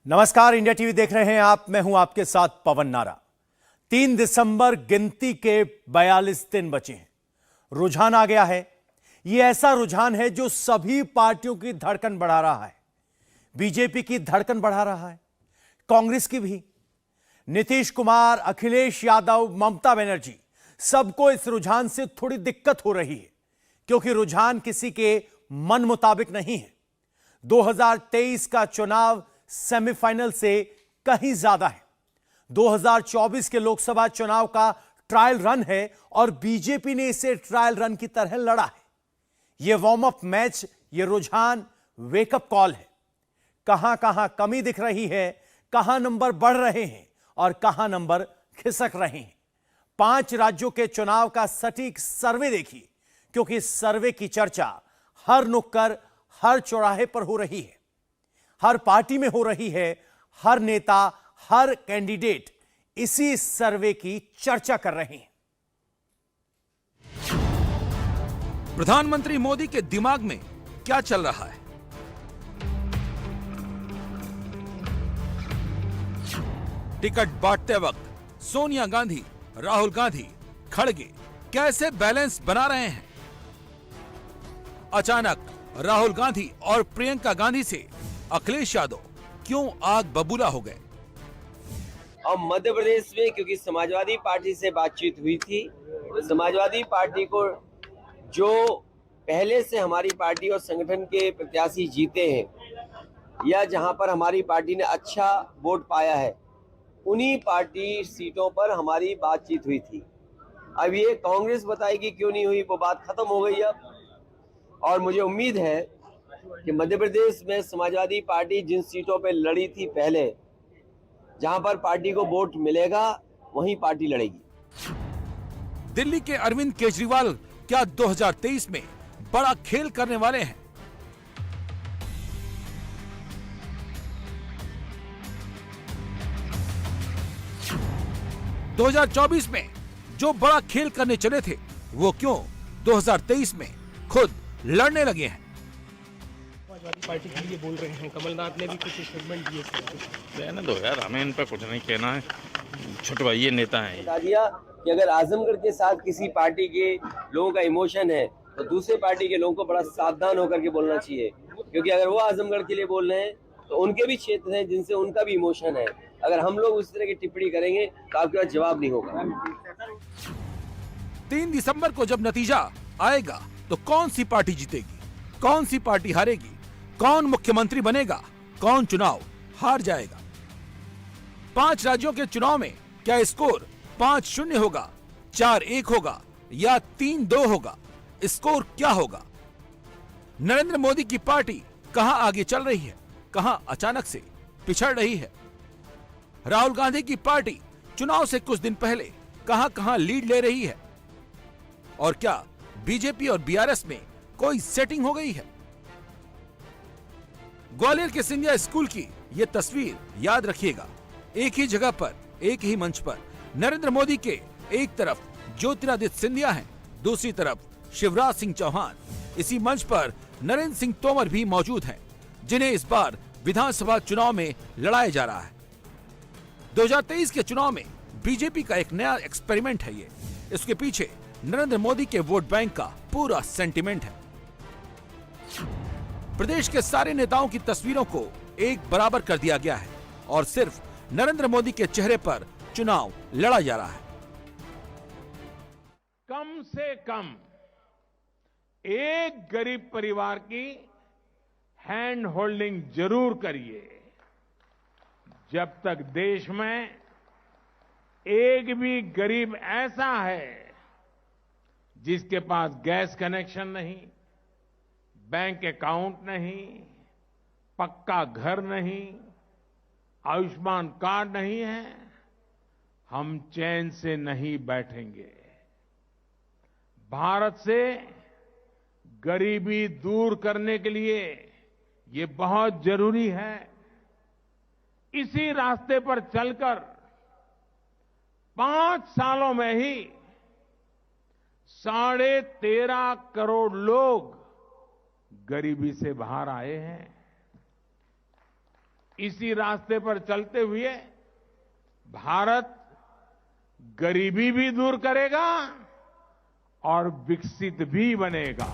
नमस्कार, India TV देख रहे हैं आप। मैं हूं आपके साथ पवन नारा। 3 दिसंबर गिनती के 42 दिन बचे हैं। रुझान आ गया है। यह ऐसा रुझान है जो सभी पार्टियों की धड़कन बढ़ा रहा है। बीजेपी की धड़कन बढ़ा रहा है, कांग्रेस की भी। नीतीश कुमार, अखिलेश यादव, ममता बनर्जी, सबको इस रुझान से थोड़ी दिक्कत हो रही है, क्योंकि रुझान किसी के मन मुताबिक नहीं है। 2023 का चुनाव सेमीफाइनल से कहीं ज्यादा है। 2024 के लोकसभा चुनाव का ट्रायल रन है और बीजेपी ने इसे ट्रायल रन की तरह लड़ा है। यह वार्म अप मैच, यह रुझान वेकअप कॉल है। कहां कहां कमी दिख रही है, कहां नंबर बढ़ रहे हैं और कहां नंबर खिसक रहे हैं। 5 राज्यों के चुनाव का सटीक सर्वे देखिए, क्योंकि इस सर्वे की चर्चा हर नुक्कड़, हर चौराहे पर हो रही है, हर पार्टी में हो रही है। हर नेता, हर कैंडिडेट इसी सर्वे की चर्चा कर रहे हैं। प्रधानमंत्री मोदी के दिमाग में क्या चल रहा है? टिकट बांटते वक्त सोनिया गांधी, राहुल गांधी, खड़गे कैसे बैलेंस बना रहे हैं? अचानक राहुल गांधी और प्रियंका गांधी से अखिलेश यादव क्यों आग बबूला हो गए? और मध्य प्रदेश में क्योंकि समाजवादी पार्टी से बातचीत हुई थी, समाजवादी पार्टी को जो पहले से हमारी पार्टी और संगठन के प्रत्याशी जीते हैं या जहां पर हमारी पार्टी ने अच्छा वोट पाया है, उन्हीं पार्टी सीटों पर हमारी बातचीत हुई थी। अब ये कांग्रेस बताएगी क्यों नहीं हुई, वो बात खत्म हो गई अब। और मुझे उम्मीद है कि मध्य प्रदेश में समाजवादी पार्टी जिन सीटों पर लड़ी थी पहले, जहां पर पार्टी को वोट मिलेगा वहीं पार्टी लड़ेगी। दिल्ली के अरविंद केजरीवाल क्या 2023 में बड़ा खेल करने वाले हैं? – 2024 में जो बड़ा खेल करने चले थे, वो क्यों 2023 में खुद लड़ने लगे हैं? समाजवादी पार्टी के लिए बोल रहे हैं, कमलनाथ ने भी कुछ स्टेटमेंट दिए। रहने दो यार, हमें इन पर कुछ नहीं कहना है। छुटवाइए, नेता हैं। बता दिया कि अगर आजमगढ़ के साथ किसी पार्टी के लोगों का इमोशन है तो दूसरे पार्टी के लोगों को बड़ा सावधान होकर के बोलना चाहिए, क्योंकि अगर वो आजमगढ़ के लिए बोल रहे हैं तो उनके भी क्षेत्र हैं जिनसे उनका भी इमोशन है। अगर हम लोग उस तरह की टिप्पणी करेंगे तो आपके पास जवाब नहीं होगा। 3 दिसंबर को जब नतीजा आएगा तो कौन सी पार्टी जीतेगी, कौन सी पार्टी हारेगी, कौन मुख्यमंत्री बनेगा, कौन चुनाव हार जाएगा? 5 राज्यों के चुनाव में क्या स्कोर 5-0 होगा, 4-1 होगा या 3-2 होगा? स्कोर क्या होगा? नरेंद्र मोदी की पार्टी कहां आगे चल रही है, कहां अचानक से पिछड़ रही है? राहुल गांधी की पार्टी चुनाव से कुछ दिन पहले कहां कहां लीड ले रही है? और क्या बीजेपी और बीआरएस में कोई सेटिंग हो गई है? ग्वालियर के सिंधिया स्कूल की यह तस्वीर याद रखिएगा। एक ही जगह पर, एक ही मंच पर नरेंद्र मोदी के एक तरफ ज्योतिरादित्य सिंधिया हैं, दूसरी तरफ शिवराज सिंह चौहान। इसी मंच पर नरेंद्र सिंह तोमर भी मौजूद हैं, जिन्हें इस बार विधानसभा चुनाव में लड़ाया जा रहा है। 2023 के चुनाव में बीजेपी का एक नया एक्सपेरिमेंट है ये। इसके पीछे नरेंद्र मोदी के वोट बैंक का पूरा सेंटिमेंट है। प्रदेश के सारे नेताओं की तस्वीरों को एक बराबर कर दिया गया है और सिर्फ नरेंद्र मोदी के चेहरे पर चुनाव लड़ा जा रहा है। कम से कम एक गरीब परिवार की हैंड होल्डिंग जरूर करिए। जब तक देश में एक भी गरीब ऐसा है जिसके पास गैस कनेक्शन नहीं, बैंक अकाउंट नहीं, पक्का घर नहीं, आयुष्मान कार्ड नहीं है, हम चैन से नहीं बैठेंगे। भारत से गरीबी दूर करने के लिए ये बहुत जरूरी है। इसी रास्ते पर चलकर 5 सालों में ही 13.5 करोड़ लोग गरीबी से बाहर आए हैं। इसी रास्ते पर चलते हुए भारत गरीबी भी दूर करेगा और विकसित भी बनेगा।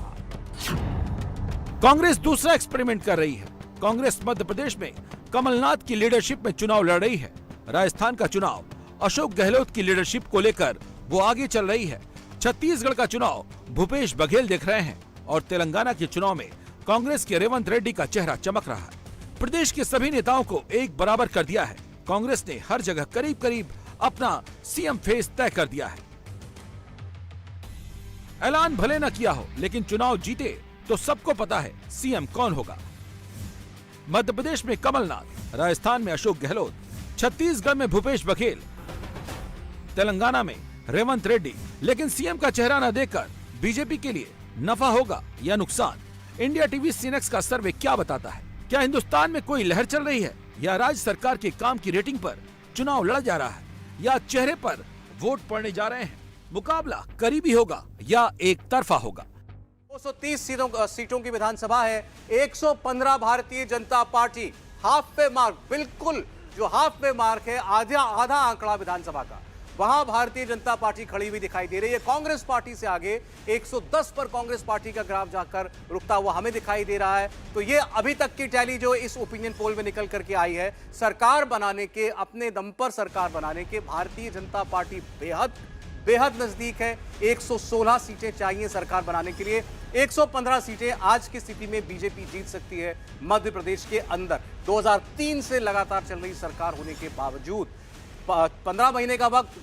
कांग्रेस दूसरा एक्सपेरिमेंट कर रही है। कांग्रेस मध्य प्रदेश में कमलनाथ की लीडरशिप में चुनाव लड़ रही है। राजस्थान का चुनाव अशोक गहलोत की लीडरशिप को लेकर वो आगे चल रही है। छत्तीसगढ़ का चुनाव भूपेश बघेल देख रहे हैं और तेलंगाना के चुनाव में कांग्रेस के रेवंत रेड्डी का चेहरा चमक रहा है। प्रदेश के सभी नेताओं को एक बराबर कर दिया है। कांग्रेस ने हर जगह करीब करीब अपना सीएम फेस तय कर दिया है। ऐलान भले न किया हो, लेकिन चुनाव जीते तो सबको पता है सीएम कौन होगा। मध्य प्रदेश में कमलनाथ, राजस्थान में अशोक गहलोत, छत्तीसगढ़ में भूपेश बघेल, तेलंगाना में रेवंत रेड्डी। लेकिन सीएम का चेहरा न देखकर बीजेपी के लिए नफा होगा या नुकसान? इंडिया टीवी सीनेक्स का सर्वे क्या बताता है? क्या हिंदुस्तान में कोई लहर चल रही है या राज्य सरकार के काम की रेटिंग पर चुनाव लड़ा जा रहा है या चेहरे पर वोट पड़ने जा रहे हैं? मुकाबला करीबी होगा या एक तरफा होगा? 230 सीटों की विधानसभा है। 115 Bharatiya Janata party, half way mark, बिल्कुल जो हाफ वे मार्क है, आधा आंकड़ा विधानसभा का, वहां भारतीय जनता पार्टी खड़ी हुई दिखाई दे रही है। कांग्रेस पार्टी से आगे 110 पर कांग्रेस पार्टी का ग्राफ जाकर रुकता हुआ हमें दिखाई दे रहा है। तो ये अभी तक की टैली जो इस ओपिनियन पोल में निकल करके आई है, सरकार बनाने के, अपने दम पर सरकार बनाने के भारतीय जनता पार्टी बेहद नजदीक है। 116 सीटें चाहिए सरकार बनाने के लिए। 115 सीटें आज की स्थिति में बीजेपी जीत सकती है मध्य प्रदेश के अंदर। 2003 से लगातार चल रही सरकार होने के बावजूद 15 महीने का वक्त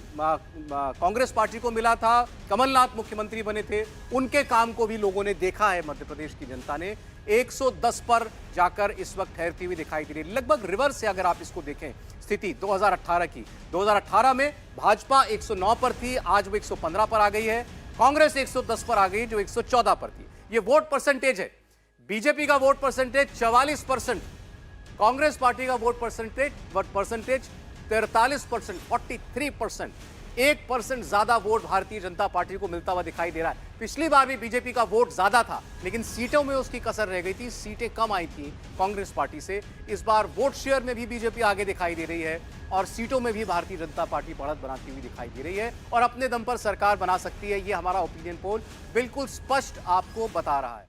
कांग्रेस पार्टी को मिला था। कमलनाथ मुख्यमंत्री बने थे, उनके काम को भी लोगों ने देखा है। मध्य प्रदेश की जनता ने 110 पर जाकर इस वक्त ठहरती हुई दिखाई दे रही है। लगभग रिवर्स से अगर आप इसको देखें स्थिति 2018 की, 2018 में भाजपा 109 पर थी, आज वो 115 पर आ गई है। कांग्रेस 110 पर आ गई जो 114 पर थी। ये वोट परसेंटेज है। बीजेपी का वोट परसेंटेज 44%, कांग्रेस पार्टी का वोट परसेंटेज 43%, 43%, 1% ज्यादा वोट भारतीय जनता पार्टी को मिलता हुआ दिखाई दे रहा है। पिछली बार भी बीजेपी का वोट ज्यादा था, लेकिन सीटों में उसकी कसर रह गई थी, सीटें कम आई थी कांग्रेस पार्टी से। इस बार वोट शेयर में भी बीजेपी आगे दिखाई दे रही है और सीटों में भी भारतीय जनता पार्टी बढ़त बनाती हुई दिखाई दे रही है और अपने दम पर सरकार बना सकती है। यह हमारा ओपिनियन पोल बिल्कुल स्पष्ट आपको बता रहा है।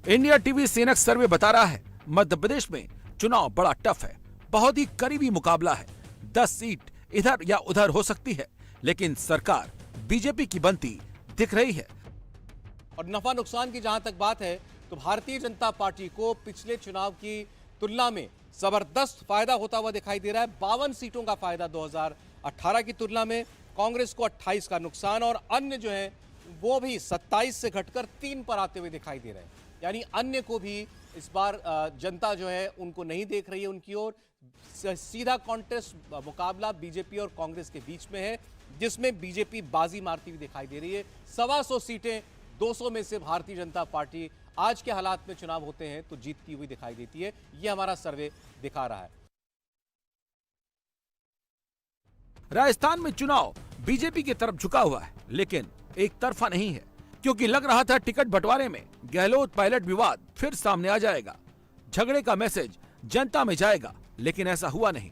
इंडिया टीवी सीनेक्स सर्वे बता रहा है मध्य प्रदेश में चुनाव बड़ा टफ है, बहुत ही करीबी मुकाबला है। 10 सीट इधर या उधर हो सकती है, लेकिन सरकार बीजेपी की बनती दिख रही है। और नफा नुकसान की जहां तक बात है तो भारतीय जनता पार्टी को पिछले चुनाव की तुलना में जबरदस्त फायदा होता हुआ दिखाई दे रहा है। 52 सीटों का फायदा 2018 की तुलना में, कांग्रेस को 28 का नुकसान और अन्य जो है वो भी 27 से घटकर 3 पर आते हुए दिखाई दे रहे हैं। यानी अन्य को भी इस बार जनता जो है उनको नहीं देख रही है उनकी ओर। सीधा कॉन्टेस्ट मुकाबला बीजेपी और कांग्रेस के बीच में है, जिसमें बीजेपी बाजी मारती हुई दिखाई दे रही है। 125 सीटें 200 में से भारतीय जनता पार्टी आज के हालात में चुनाव होते हैं तो जीतती हुई दिखाई देती है। यह हमारा सर्वे दिखा रहा है। राजस्थान में चुनाव बीजेपी की तरफ झुका हुआ है, लेकिन एक तरफा नहीं है, क्योंकि लग रहा था टिकट बंटवारे में गहलोत पायलट विवाद फिर सामने आ जाएगा, झगड़े का मैसेज जनता में जाएगा, लेकिन ऐसा हुआ नहीं।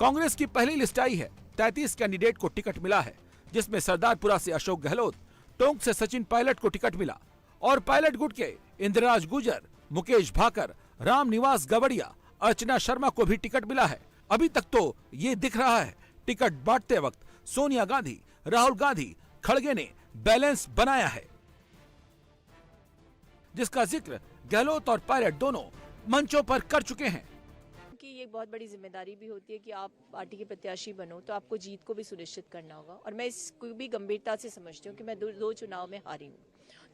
कांग्रेस की पहली लिस्ट आई है। 33 कैंडिडेट को टिकट मिला है, जिसमें सरदारपुरा से अशोक गहलोत, टोंक से सचिन पायलट को टिकट मिला और पायलट गुट के इंद्रराज गुर्जर, मुकेश भाकर, रामनिवास गवड़िया, अर्चना शर्मा को भी टिकट मिला है। अभी तक तो ये दिख रहा है टिकट बांटते वक्त सोनिया गांधी, राहुल गांधी, खड़गे ने बैलेंस बनाया है, जिसका जिक्र गहलोत और पायलट दोनों मंचों पर कर चुके हैं। कि ये बहुत बड़ी जिम्मेदारी भी होती है कि आप पार्टी के प्रत्याशी बनो तो आपको जीत को भी सुनिश्चित करना होगा और मैं इसको भी गंभीरता से समझती हूँ कि मैं दो चुनाव में हारी हूँ।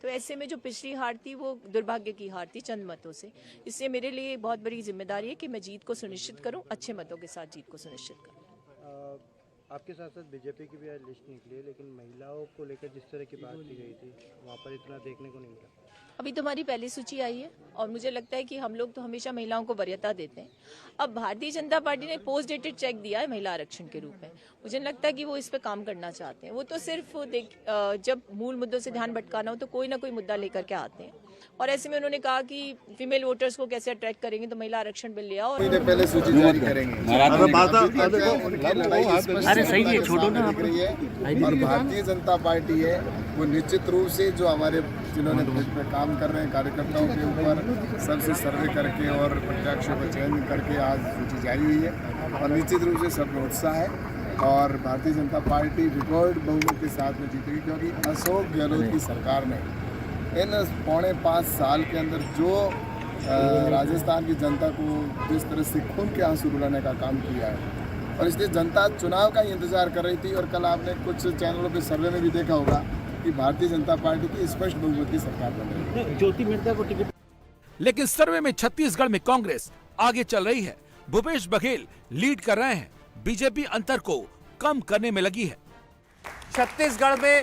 तो ऐसे में जो पिछली हार थी वो दुर्भाग्य की हार थी चंद मतों से। इसलिए मेरे लिए बहुत बड़ी जिम्मेदारी है कि मैं जीत को सुनिश्चित करूँ, अच्छे मतों के साथ जीत को सुनिश्चित करूँ। आपके साथ साथ बीजेपी की भी आज लिस्ट निकली है, लेकिन महिलाओं को लेकर जिस तरह की बात की गई थी वहाँ पर इतना देखने को नहीं मिला। अभी तो हमारी पहली सूची आई है और मुझे लगता है कि हम लोग तो हमेशा महिलाओं को वरीयता देते हैं। अब भारतीय जनता पार्टी ने पोस्ट डेटेड चेक दिया है महिला आरक्षण के रूप में। मुझे लगता है कि वो इस पे काम करना चाहते हैं। वो तो सिर्फ जब मूल मुद्दों से ध्यान भटकाना हो तो कोई ना कोई मुद्दा लेकर के आते हैं। और ऐसे में उन्होंने कहा कि फीमेल वोटर्स को कैसे अट्रैक्ट करेंगे, तो महिला आरक्षण बिल लिया और पहले सूची जारी करेंगे। अरे सही है, छोड़ो ना। और भारतीय जनता पार्टी है वो निश्चित रूप से जो हमारे जिन्होंने देश में काम कर रहे हैं कार्यकर्ताओं के ऊपर सबसे सर्वे करके और प्रत्याशियों का चयन करके आज सूची जारी हुई है और निश्चित रूप से सब में उत्साह है और भारतीय जनता पार्टी रिकॉर्ड बहुमत के साथ में जीतेगी, क्योंकि अशोक गहलोत की सरकार ने इन 4.5 साल के अंदर जो राजस्थान की जनता को जिस तरह से खून के आंसू रुलाने का काम किया है और इसलिए जनता चुनाव का ही इंतजार कर रही थी। और कल आपने कुछ चैनलों पे सर्वे में भी देखा होगा कि भारतीय जनता पार्टी की स्पष्ट बहुमत की सरकार बन रही है। ज्योति मिर्जा को टिकट। लेकिन सर्वे में छत्तीसगढ़ में कांग्रेस आगे चल रही है। भूपेश बघेल लीड कर रहे हैं। बीजेपी अंतर को कम करने में लगी है। छत्तीसगढ़ में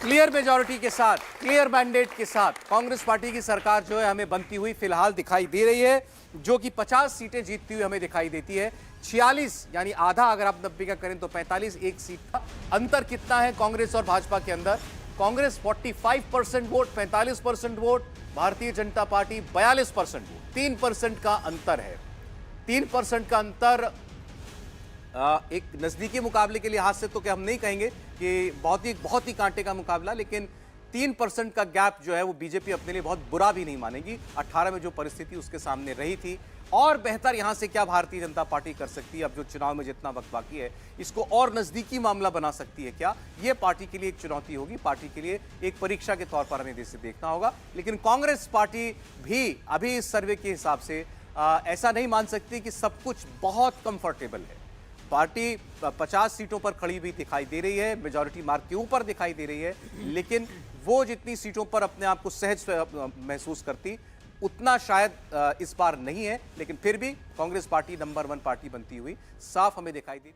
क्लियर मेजॉरिटी के साथ, क्लियर मैंडेट के साथ कांग्रेस पार्टी की सरकार जो है हमें बनती हुई फिलहाल दिखाई दे रही है, जो कि 50 सीटें जीतती हुई हमें दिखाई देती है। 46 यानी आधा, अगर आप 90 का करें तो 45, एक सीट का अंतर कितना है कांग्रेस और भाजपा के अंदर? Congress 45% vote, 45% vote, Bharatiya Janata party 42% vote, 3% का अंतर है। 3% का अंतर एक नजदीकी मुकाबले के लिहाज से तो क्या हम नहीं कहेंगे कि बहुत ही कांटे का मुकाबला, लेकिन 3% का गैप जो है वो बीजेपी अपने लिए बहुत बुरा भी नहीं मानेगी। 18 में जो परिस्थिति उसके सामने रही थी, और बेहतर यहां से क्या भारतीय जनता पार्टी कर सकती है? अब जो चुनाव में जितना वक्त बाकी है, इसको और नजदीकी मामला बना सकती है क्या? ये पार्टी के लिए एक चुनौती होगी, पार्टी के लिए एक परीक्षा के तौर पर हमें इसे देखना होगा। लेकिन कांग्रेस पार्टी भी अभी इस सर्वे के हिसाब से ऐसा नहीं मान सकती कि सब कुछ बहुत कंफर्टेबल है। पार्टी 50 सीटों पर खड़ी हुई दिखाई दे रही है, मेजॉरिटी मार्क के ऊपर दिखाई दे रही है, लेकिन वो जितनी सीटों पर अपने आप को सहज महसूस करती उतना शायद इस बार नहीं है। लेकिन फिर भी कांग्रेस पार्टी नंबर 1 पार्टी बनती हुई साफ हमें दिखाई दी।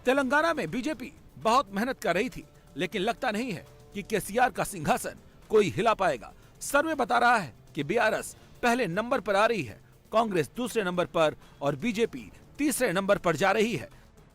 तेलंगाना में बीजेपी बहुत मेहनत कर रही थी, लेकिन लगता नहीं है कि केसीआर का सिंहासन कोई हिला पाएगा। सर्वे बता रहा है कि बीआरएस पहले नंबर पर आ रही है, कांग्रेस दूसरे नंबर पर और बीजेपी तीसरे नंबर पर जा रही है।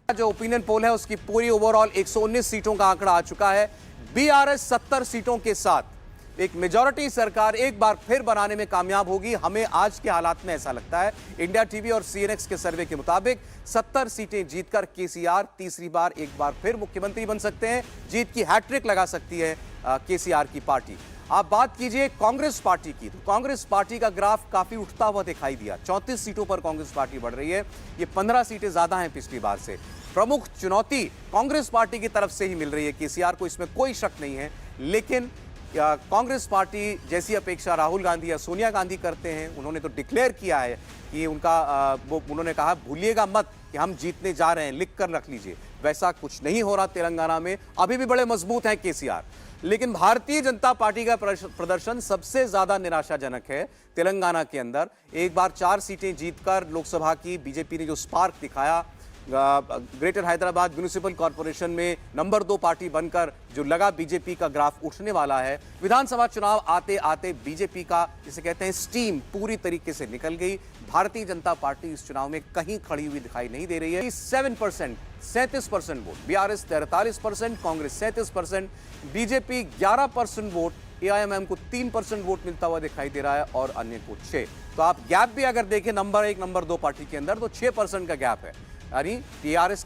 जो ओपिनियन पोल है उसकी पूरी ओवरऑल 119 सीटों का आंकड़ा आ चुका है। बीआरएस 70 सीटों के साथ एक मेजॉरिटी सरकार एक बार फिर बनाने में कामयाब होगी, हमें आज के हालात में ऐसा लगता है। इंडिया टीवी और सीएनएक्स के सर्वे के मुताबिक 70 सीटें जीतकर केसीआर तीसरी बार एक बार फिर मुख्यमंत्री बन सकते हैं। जीत की हैट्रिक लगा सकती है केसीआर की पार्टी। आप बात कीजिए कांग्रेस पार्टी की, तो कांग्रेस पार्टी का ग्राफ काफी उठता हुआ दिखाई दिया। 34 सीटों पर कांग्रेस पार्टी बढ़ रही है, ये 15 सीटें ज्यादा हैं पिछली बार से। प्रमुख चुनौती कांग्रेस पार्टी की तरफ से ही मिल रही है केसीआर को, इसमें कोई शक नहीं है। लेकिन कांग्रेस पार्टी जैसी अपेक्षा राहुल गांधी या सोनिया गांधी करते हैं, उन्होंने तो डिक्लेयर किया है कि उन्होंने कहा भूलिएगा मत कि हम जीतने जा रहे हैं, लिख कर रख लीजिए। वैसा कुछ नहीं हो रहा तेलंगाना में, अभी भी बड़े मजबूत हैं केसीआर। लेकिन भारतीय जनता पार्टी का प्रदर्शन सबसे ज्यादा निराशाजनक है तेलंगाना के अंदर। एक बार 4 सीटें जीतकर लोकसभा की बीजेपी ने जो स्पार्क दिखाया, ग्रेटर हैदराबाद म्युनिसिपल कॉरपोरेशन में नंबर 2 पार्टी बनकर जो लगा बीजेपी का ग्राफ उठने वाला है, विधानसभा चुनाव आते आते बीजेपी का जिसे कहते हैं स्टीम पूरी तरीके से निकल गई। भारतीय जनता पार्टी इस चुनाव में कहीं खड़ी हुई दिखाई नहीं दे रही है। 7% 37% vote, BRS 43%, Congress 37%, BJP 11% vote, AIMM को 3% वोट मिलता हुआ दिखाई दे रहा है और अन्य को 6। तो आप गैप भी अगर देखें नंबर 1 नंबर 2 पार्टी के अंदर, तो 6% का गैप है, यानी बीआरएस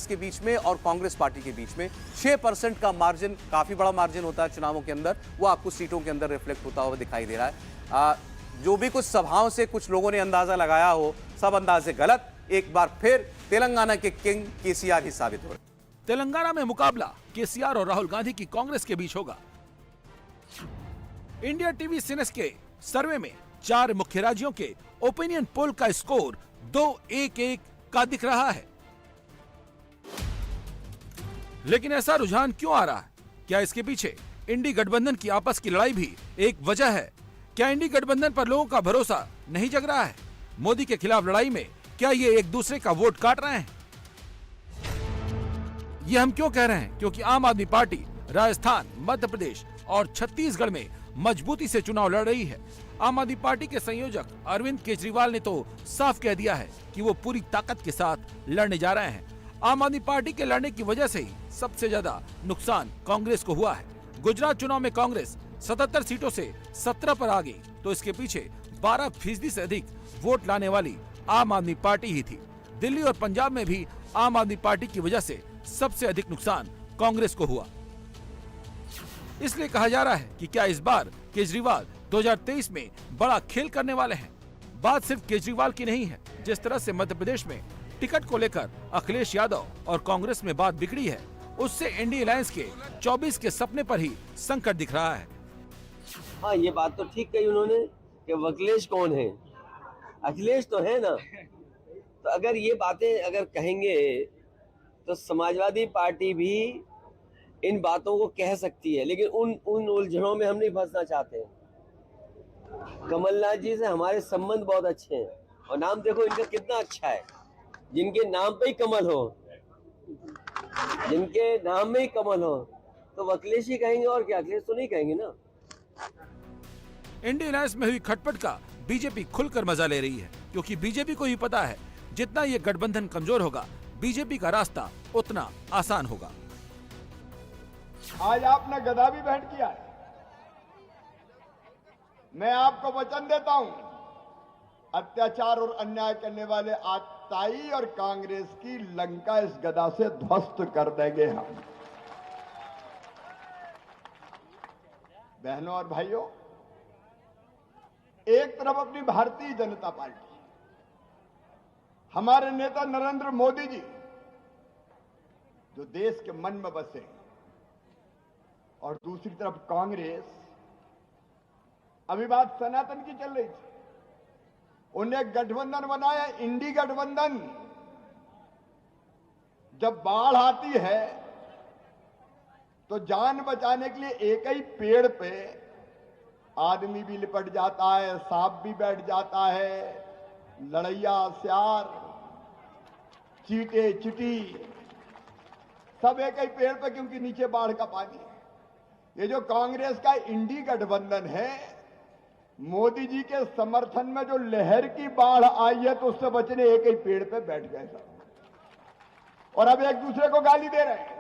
के बीच में और कांग्रेस पार्टी के बीच में 6% का मार्जिन, काफी बड़ा मार्जिन होता है चुनावों के अंदर, वो आपको सीटों के अंदर रिफ्लेक्ट होता हुआ दिखाई दे रहा है। जो भी कुछ सभाओं से कुछ लोगों ने अंदाजा लगाया हो, सब अंदाजे गलत। एक बार फिर तेलंगाना के किंग केसीआर ही साबित हो रहे। तेलंगाना में मुकाबला केसीआर और राहुल गांधी की कांग्रेस के बीच होगा। इंडिया टीवी सीएनएक्स के सर्वे में 4 मुख्य राज्यों के ओपिनियन पोल का स्कोर 2-1-1 का दिख रहा है। लेकिन ऐसा रुझान क्यों आ रहा है? क्या इसके पीछे इंडी गठबंधन की आपस की लड़ाई भी एक वजह है? क्या इंडी गठबंधन पर लोगों का भरोसा नहीं जग रहा है? मोदी के खिलाफ लड़ाई में क्या ये एक दूसरे का वोट काट रहे हैं? ये हम क्यों कह रहे हैं? क्योंकि आम आदमी पार्टी राजस्थान, मध्य प्रदेश और छत्तीसगढ़ में मजबूती से चुनाव लड़ रही है। आम आदमी पार्टी के संयोजक अरविंद केजरीवाल ने तो साफ कह दिया है कि वो पूरी ताकत के साथ लड़ने जा रहे हैं। आम आदमी पार्टी के लड़ने की वजह से ही सबसे ज्यादा नुकसान कांग्रेस को हुआ है। गुजरात चुनाव में कांग्रेस 77 सीटों से 17 पर आ गई तो इसके पीछे 12% से अधिक वोट लाने वाली आम आदमी पार्टी ही थी। दिल्ली और पंजाब में भी आम आदमी पार्टी की वजह से सबसे अधिक नुकसान कांग्रेस को हुआ। इसलिए कहा जा रहा है कि क्या इस बार केजरीवाल 2023 में बड़ा खेल करने वाले हैं। बात सिर्फ केजरीवाल की नहीं है। जिस तरह से मध्य प्रदेश में टिकट को लेकर अखिलेश यादव और कांग्रेस में बात बिगड़ी है, उससे इंडिया अलायंस के 24 के सपने पर ही संकट दिख रहा है। हाँ, ये बात तो ठीक कही उन्होंने कि अखिलेश कौन है। अखिलेश तो है ना, तो अगर ये बातें अगर कहेंगे तो समाजवादी पार्टी भी इन बातों को कह सकती है, लेकिन उन उलझनों में हम नहीं फंसना चाहते। कमलनाथ जी से हमारे संबंध बहुत अच्छे हैं और नाम देखो इनका कितना अच्छा है। जिनके नाम पे ही कमल हो, जिनके नाम में ही कमल हो, तो अखिलेश ही कहेंगे और क्या, अखिलेश तो नहीं कहेंगे ना। इंडिया अलायंस में हुई खटपट का बीजेपी खुलकर मजा ले रही है, क्योंकि बीजेपी को ही पता है जितना ये गठबंधन कमजोर होगा, बीजेपी का रास्ता उतना आसान होगा। आज आपने गदा भी भेंट किया है। मैं आपको वचन देता हूं, अत्याचार और अन्याय करने वाले आताई और कांग्रेस की लंका इस गदा से ध्वस्त कर देंगे हम। बहनों और भाइयों, एक तरफ अपनी भारतीय जनता पार्टी, हमारे नेता नरेंद्र मोदी जी जो देश के मन में बसे, और दूसरी तरफ कांग्रेस। अभी बात सनातन की चल रही थी, उन्हें गठबंधन बनाया, इंडी गठबंधन। जब बाढ़ आती है तो जान बचाने के लिए एक ही पेड़ पे आदमी भी लिपट जाता है, सांप भी बैठ जाता है, लड़ैया, सियार, चीटे, चिटी, सब एक ही पेड़ पे, क्योंकि नीचे बाढ़ का पानी है। ये जो कांग्रेस का इंडी गठबंधन है, मोदी जी के समर्थन में जो लहर की बाढ़ आई है, तो उससे बचने एक ही पेड़ पे बैठ गए सब, और अब एक दूसरे को गाली दे रहे हैं।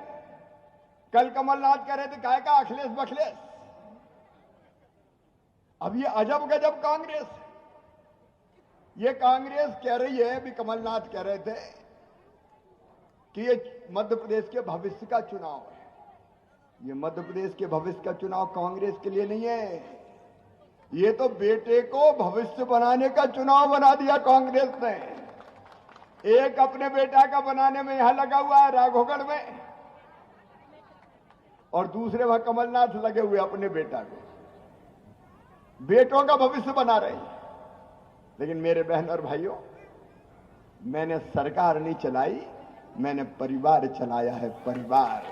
कल कमलनाथ कह रहे थे काय का अखिलेश बखलेश। अब ये अजब गजब कांग्रेस, ये कांग्रेस कह रही है, भी कमलनाथ कह रहे थे कि ये मध्य प्रदेश के भविष्य का चुनाव है। ये मध्य प्रदेश के भविष्य का चुनाव कांग्रेस के लिए नहीं है, ये तो बेटे को भविष्य बनाने का चुनाव बना दिया कांग्रेस ने। एक अपने बेटा का बनाने में यहां लगा हुआ है राघोगढ़ में, और दूसरे वहां कमलनाथ लगे हुए अपने बेटा को, बेटों का भविष्य बना रहे हैं। लेकिन मेरे बहन और भाइयों, मैंने सरकार नहीं चलाई, मैंने परिवार चलाया है, परिवार।